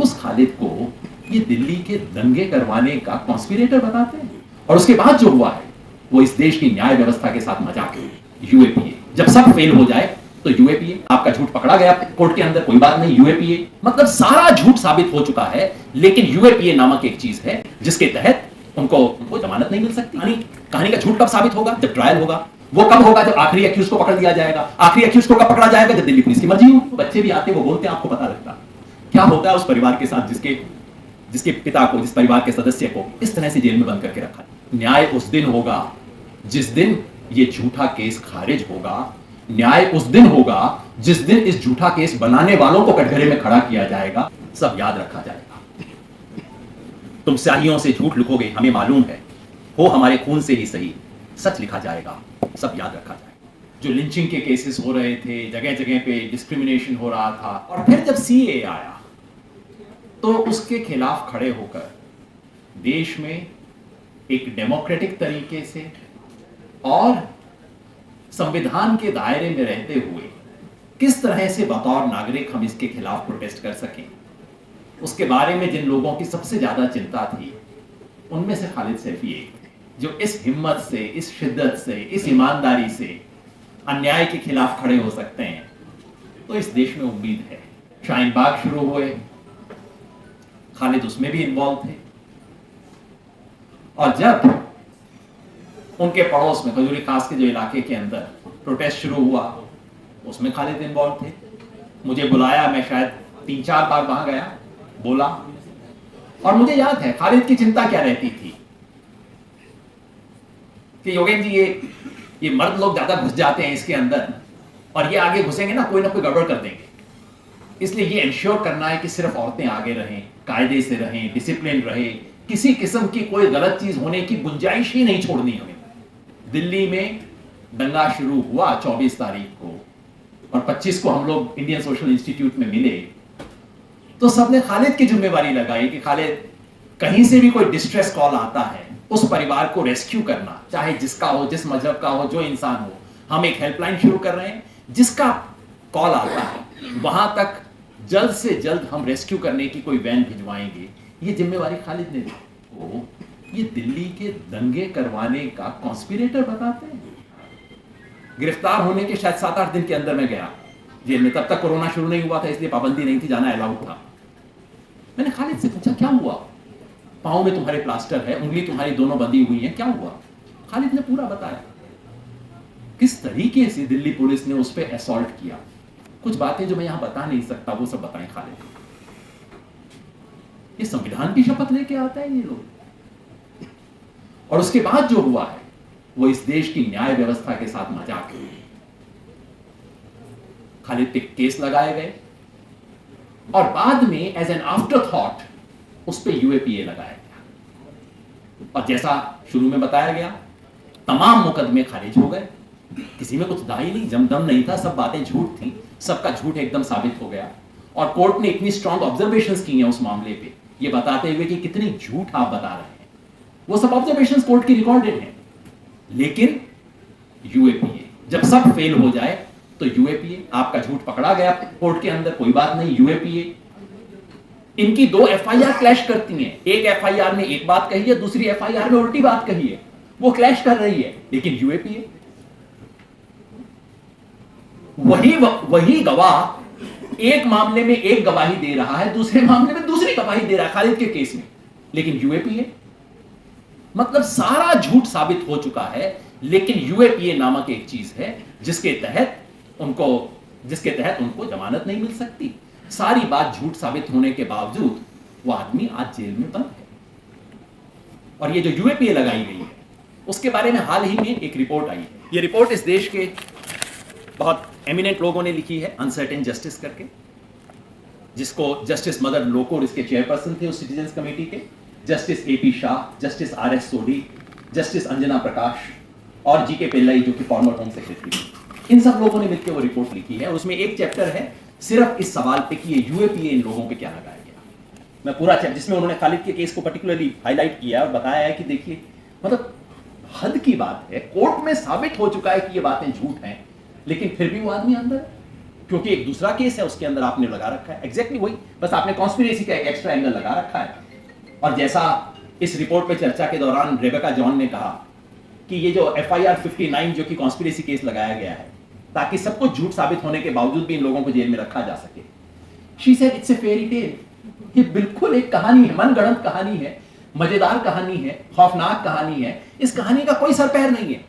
उस खालिद को ये दिल्ली के दंगे करवाने का कॉन्स्पिरेटर बताते हैं। और उसके बाद जो हुआ है वो इस देश की न्याय व्यवस्था के साथ मजाक है। यूएपीए जब सब फेल हो जाए तो यूएपीए, आपका झूठ पकड़ा गया कोर्ट के अंदर, कोई बात नहीं, यूएपीए मतलब सारा झूठ साबित हो चुका है, लेकिन यूएपीए नामक एक चीज है जिसके तहत उनको जमानत नहीं मिल सकती। कहानी का झूठ कब साबित होगा? जब ट्रायल होगा। वो कब होगा? जब आखिरी एक्यूज को पकड़ लिया जाएगा। आखिरी एक्यूज को कब पकड़ा जाएगा? जब दिल्ली पुलिस की मर्जी हो। बच्चे भी आते, वो बोलते हैं, आपको पता लगता क्या होता है उस परिवार के साथ जिसके पिता को, जिस परिवार के सदस्य को इस तरह से जेल में बंद करके रखा। न्याय उस दिन होगा जिस दिन ये झूठा केस खारिज होगा। न्याय उस दिन होगा जिस दिन इस झूठा केस बनाने वालों को कटघरे में खड़ा किया जाएगा। सब याद रखा जाएगा। तुम स्याहियों से झूठ लिखोगे, हमें मालूम है, हो हमारे खून से ही सही, सच लिखा जाएगा, सब याद रखा जाएगा। जो लिंचिंग के केसेस हो रहे थे, जगह जगह पे डिस्क्रिमिनेशन हो रहा था, और फिर जब सीए आया तो उसके खिलाफ खड़े होकर देश में एक डेमोक्रेटिक तरीके से और संविधान के दायरे में रहते हुए किस तरह से बतौर नागरिक हम इसके खिलाफ प्रोटेस्ट कर सकें, उसके बारे में जिन लोगों की सबसे ज्यादा चिंता थी, उनमें से खालिद सैफी एक थे, जो इस हिम्मत से, इस शिद्दत से, इस ईमानदारी से अन्याय के खिलाफ खड़े हो सकते हैं। तो इस देश में उम्मीद है। शाहीन बाग शुरू हुए, खालिद उसमें भी इन्वॉल्व थे, और जब उनके पड़ोस में खजूरी खास के जो इलाके के अंदर प्रोटेस्ट शुरू हुआ, उसमें खालिद इन्वॉल्व थे। मुझे बुलाया, मैं शायद 3-4 बार वहां गया, बोला, और मुझे याद है खालिद की चिंता क्या रहती थी कि योगेंद्र जी ये मर्द लोग ज्यादा घुस जाते हैं इसके अंदर, और ये आगे घुसेंगे ना कोई गड़बड़ कर देंगे, इसलिए ये इंश्योर करना है कि सिर्फ औरतें आगे रहें, कायदे से रहें, डिसिप्लिन रहे, किसी किस्म की कोई गलत चीज होने की गुंजाइश ही नहीं छोड़नी हमें। दिल्ली में दंगा शुरू हुआ 24 तारीख को, और 25 को हम लोग इंडियन सोशल इंस्टीट्यूट में मिले, तो सबने खालिद की जिम्मेवारी लगाई कि खालिद, कहीं से भी कोई डिस्ट्रेस कॉल आता है, उस परिवार को रेस्क्यू करना, चाहे जिसका हो, जिस मजहब का हो, जो इंसान हो। हम एक हेल्पलाइन शुरू कर रहे हैं, जिसका कॉल आता है वहां तक जल्द से जल्द हम रेस्क्यू करने की कोई वैन भिजवाएंगे। ये जिम्मेवारी खालिद ने दी। ये दिल्ली के दंगे करवाने का कॉन्स्पिरेटर बताते हैं। गिरफ्तार होने के शायद 7-8 दिन के अंदर मैं गया जेल में। तब तक कोरोना शुरू नहीं हुआ था, इसलिए पाबंदी नहीं थी, जाना अलाउड था। मैंने खालिद से पूछा, क्या हुआ? पांव में तुम्हारे प्लास्टर है, उंगली तुम्हारी दोनों बंधी हुई है, क्या हुआ? खालिद ने पूरा बताया किस तरीके से दिल्ली पुलिस ने उस पर असॉल्ट किया। कुछ बातें जो मैं यहां बता नहीं सकता, वो सब बताएं खालिद। ये संविधान की शपथ लेके आता है ये लोग, और उसके बाद जो हुआ है वो इस देश की न्याय व्यवस्था के साथ मजाक है। खालिद पे केस लगाए गए, और बाद में एज एन आफ्टर थॉट उस पे यूएपीए लगाया गया, और जैसा शुरू में बताया गया, तमाम मुकदमे खारिज हो गए। किसी में कुछ दाई नहीं, जमदम नहीं था, सब बातें झूठ थी, सबका झूठ एकदम साबित हो गया। और कोर्ट ने इतनी स्ट्रॉन्ग ऑब्जर्वेशंस की हैं उस मामले पे, ये बताते हुए कि कितनी झूठ आप बता रहे हैं। वो सब ऑब्जर्वेशंस कोर्ट की रिकॉर्डेड हैं। लेकिन यूएपीए जब सब फेल हो जाए तो यूएपीए, आपका झूठ पकड़ा गया कोर्ट के अंदर, कोई बात नहीं, यूएपीए। इनकी 2 एफआईआर क्लैश करती हैं। एक एफआईआर में एक बात कही है, दूसरी एफआईआर में उल्टी बात कही है, वो क्लैश कर रही है। लेकिन यूएपीए वही गवाह एक मामले में एक गवाही दे रहा है, दूसरे मामले में दूसरी गवाही दे रहा है, खालिद के केस में। लेकिन यूएपीए मतलब सारा झूठ साबित हो चुका है, लेकिन यूएपीए नामक एक चीज है जिसके तहत उनको जमानत नहीं मिल सकती। सारी बात झूठ साबित होने के बावजूद वो आदमी आज जेल में बंद है। और ये जो यूएपीए लगाई गई है उसके बारे में हाल ही में एक रिपोर्ट आई है। ये रिपोर्ट इस देश के बहुत एमिनेंट लोगों ने लिखी है, अनसर्टेन जस्टिस करके, जिसको जस्टिस मदर लोकुर इसके चेयरपर्सन थे उस सिटीजन्स कमेटी के, justice AP Shah, justice RS Sodhi, justice Anjana Prakash और जीके पिल्लाई जो कि फॉर्मर होम सेक्रेटरी, इन सब लोगों ने मिलकर वो रिपोर्ट लिखी है। उसमें एक चैप्टर है सिर्फ इस सवाल पे कि ये यूएपीए इन लोगों पे क्या लगाया गया। मैं पूरा चैप्टर, जिसमें उन्होंने खालिद के केस को पर्टिकुलरली हाईलाइट किया और बताया है कि देखिए, मतलब हद की बात है, कोर्ट में साबित हो चुका है कि ये बातें झूठ हैं, लेकिन फिर भी वो आदमी अंदर है। क्योंकि एक दूसरा केस है उसके अंदर आपने लगा रखा है एग्जैक्टली वही, बस आपने कॉन्स्पिरेसी का एक एक्स्ट्रा एंगल लगा रखा है। और जैसा इस रिपोर्ट पे चर्चा के दौरान रेबेका जॉन ने कहा कि ये जो FIR 59 जो कि कॉन्स्पिरेसी केस लगाया गया है ताकि सब कुछ झूठ साबित होने के बावजूद भी इन लोगों को जेल में रखा जा सके, she said it's a fairy tale, ये बिल्कुल एक कहानी है, मनगढ़ंत कहानी है, मजेदार कहानी है, खौफनाक कहानी है, इस कहानी का कोई सर पैर नहीं है।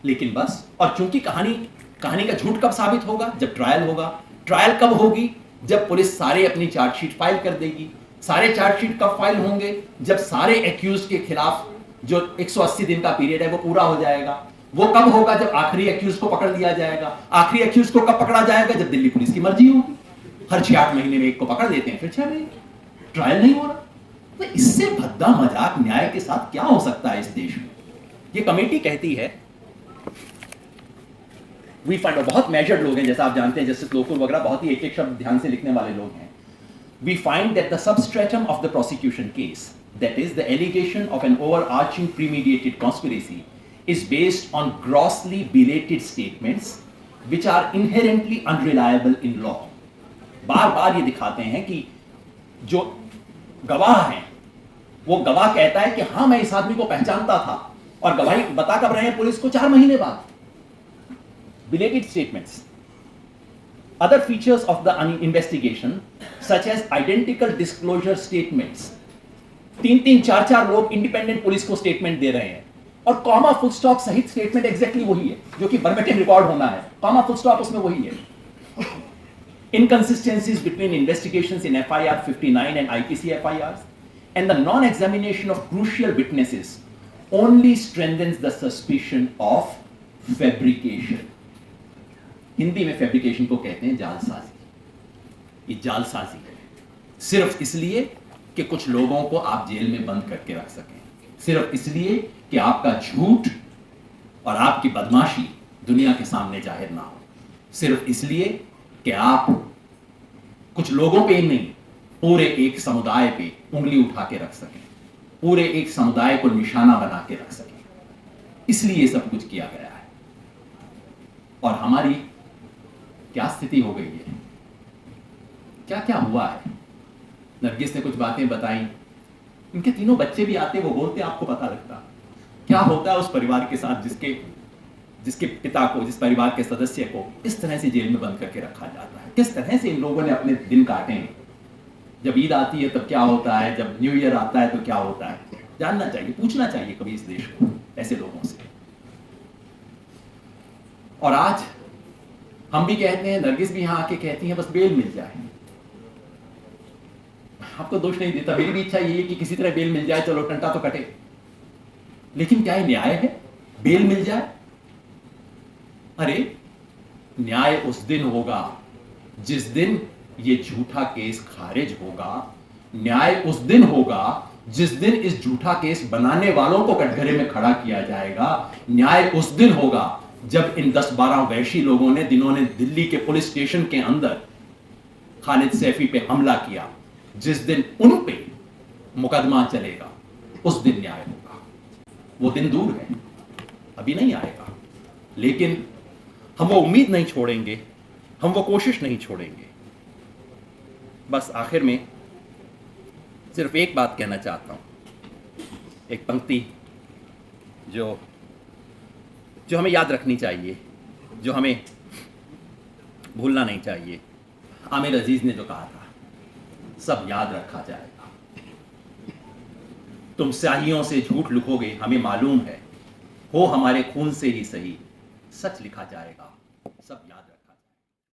लेकिन बस, और चूंकि कहानी का झूठ कब साबित होगा? जब ट्रायल होगा। ट्रायल कब होगी? जब पुलिस सारे अपनी चार्जशीट फाइल कर देगी। सारे चार्जशीट कब फाइल होंगे? जब सारे एक्यूज के खिलाफ जो 180 दिन का पीरियड है वो पूरा हो जाएगा। वो कब होगा? जब आखिरी एक्यूज को पकड़ लिया जाएगा। आखिरी एक्यूज को कब पकड़ा जाएगा? जब दिल्ली पुलिस की मर्जी होगी। हर 6-8 महीने में एक को पकड़ लेते हैं, फिर 6 महीने ट्रायल नहीं हो रहा। तो इससे भद्दा मजाक न्याय के साथ क्या हो सकता है इस देश में? ये कमेटी कहती है, वी फाइंड, बहुत मेजर्ड लोग हैं, जैसा आप जानते हैं, जस्टिस लोकुर वगैरह बहुत ही एक शब्द ध्यान से लिखने वाले लोग हैं। We find that the substratum of the prosecution case, that is the allegation of an overarching premeditated conspiracy, is based on grossly belated statements which are inherently unreliable in law. बार बार ये दिखाते हैं कि जो गवाह हैं वो गवाह कहता है कि हाँ मैं इस आदमी को पहचानता था, और गवाही बता कब रहे हैं पुलिस को? 4 महीने बाद। Belated statements. Other features of the investigation, such as identical disclosure statements. 3-3, 4-4 लोग इंडिपेंडेंट पुलिस को स्टेटमेंट दे रहे हैं, और कॉमा फुल स्टॉप सहित स्टेटमेंट एग्जैक्टली वही है जो कि वर्बेटिम रिकॉर्ड होना है। कॉमा फुल स्टॉप उसमें वही है। Inconsistencies between investigations in FIR 59 and IPC FIRs, and the non-examination of crucial witnesses only strengthens the suspicion of fabrication. Hindi में फैब्रिकेशन को कहते हैं जालसाजी। ये जालसाजी है सिर्फ इसलिए कि कुछ लोगों को आप जेल में बंद करके रख सकें, सिर्फ इसलिए कि आपका झूठ और आपकी बदमाशी दुनिया के सामने जाहिर ना हो, सिर्फ इसलिए कि आप कुछ लोगों पे ही नहीं पूरे एक समुदाय पे उंगली उठा के रख सकें, पूरे एक समुदाय को निशाना बना के रख सकें। इसलिए सब कुछ किया गया है। और हमारी क्या स्थिति हो गई है, क्या क्या हुआ है? नरगिस ने कुछ बातें बताई, इनके तीनों बच्चे भी आते, वो बोलते, आपको पता लगता क्या होता है उस परिवार के साथ जिसके पिता को, जिस परिवार के सदस्य को इस तरह से जेल में बंद करके रखा जाता है। किस तरह से इन लोगों ने अपने दिन काटे हैं। जब ईद आती है तब क्या होता है, जब न्यू ईयर आता है तो क्या होता है, जानना चाहिए, पूछना चाहिए कभी इस देश को ऐसे लोगों से। और आज हम भी कहते हैं, नरगिस भी यहां आके कहती हैं, बस बेल मिल जाए। आपको दोष नहीं देता, मेरी भी इच्छा यही है कि किसी तरह बेल मिल जाए, चलो टंटा तो कटे। लेकिन क्या ये न्याय है? बेल मिल जाए? अरे न्याय उस दिन होगा जिस दिन ये झूठा केस खारिज होगा। न्याय उस दिन होगा जिस दिन इस झूठा केस बनाने वालों को कटघरे में खड़ा किया जाएगा। न्याय उस दिन होगा जब इन 10-12 वैशी लोगों ने, जिन्होंने दिल्ली के पुलिस स्टेशन के अंदर खालिद सैफी पे हमला किया, जिस दिन उन पे मुकदमा चलेगा, उस दिन न्याय होगा। वो दिन दूर है, अभी नहीं आएगा, लेकिन हम वो उम्मीद नहीं छोड़ेंगे, हम वो कोशिश नहीं छोड़ेंगे। बस आखिर में सिर्फ एक बात कहना चाहता हूं, एक पंक्ति जो हमें याद रखनी चाहिए, जो हमें भूलना नहीं चाहिए। आमिर अजीज ने जो कहा था, सब याद रखा जाएगा। तुम स्याहियों से झूठ लिखोगे, हमें मालूम है, हो हमारे खून से ही सही, सच लिखा जाएगा, सब याद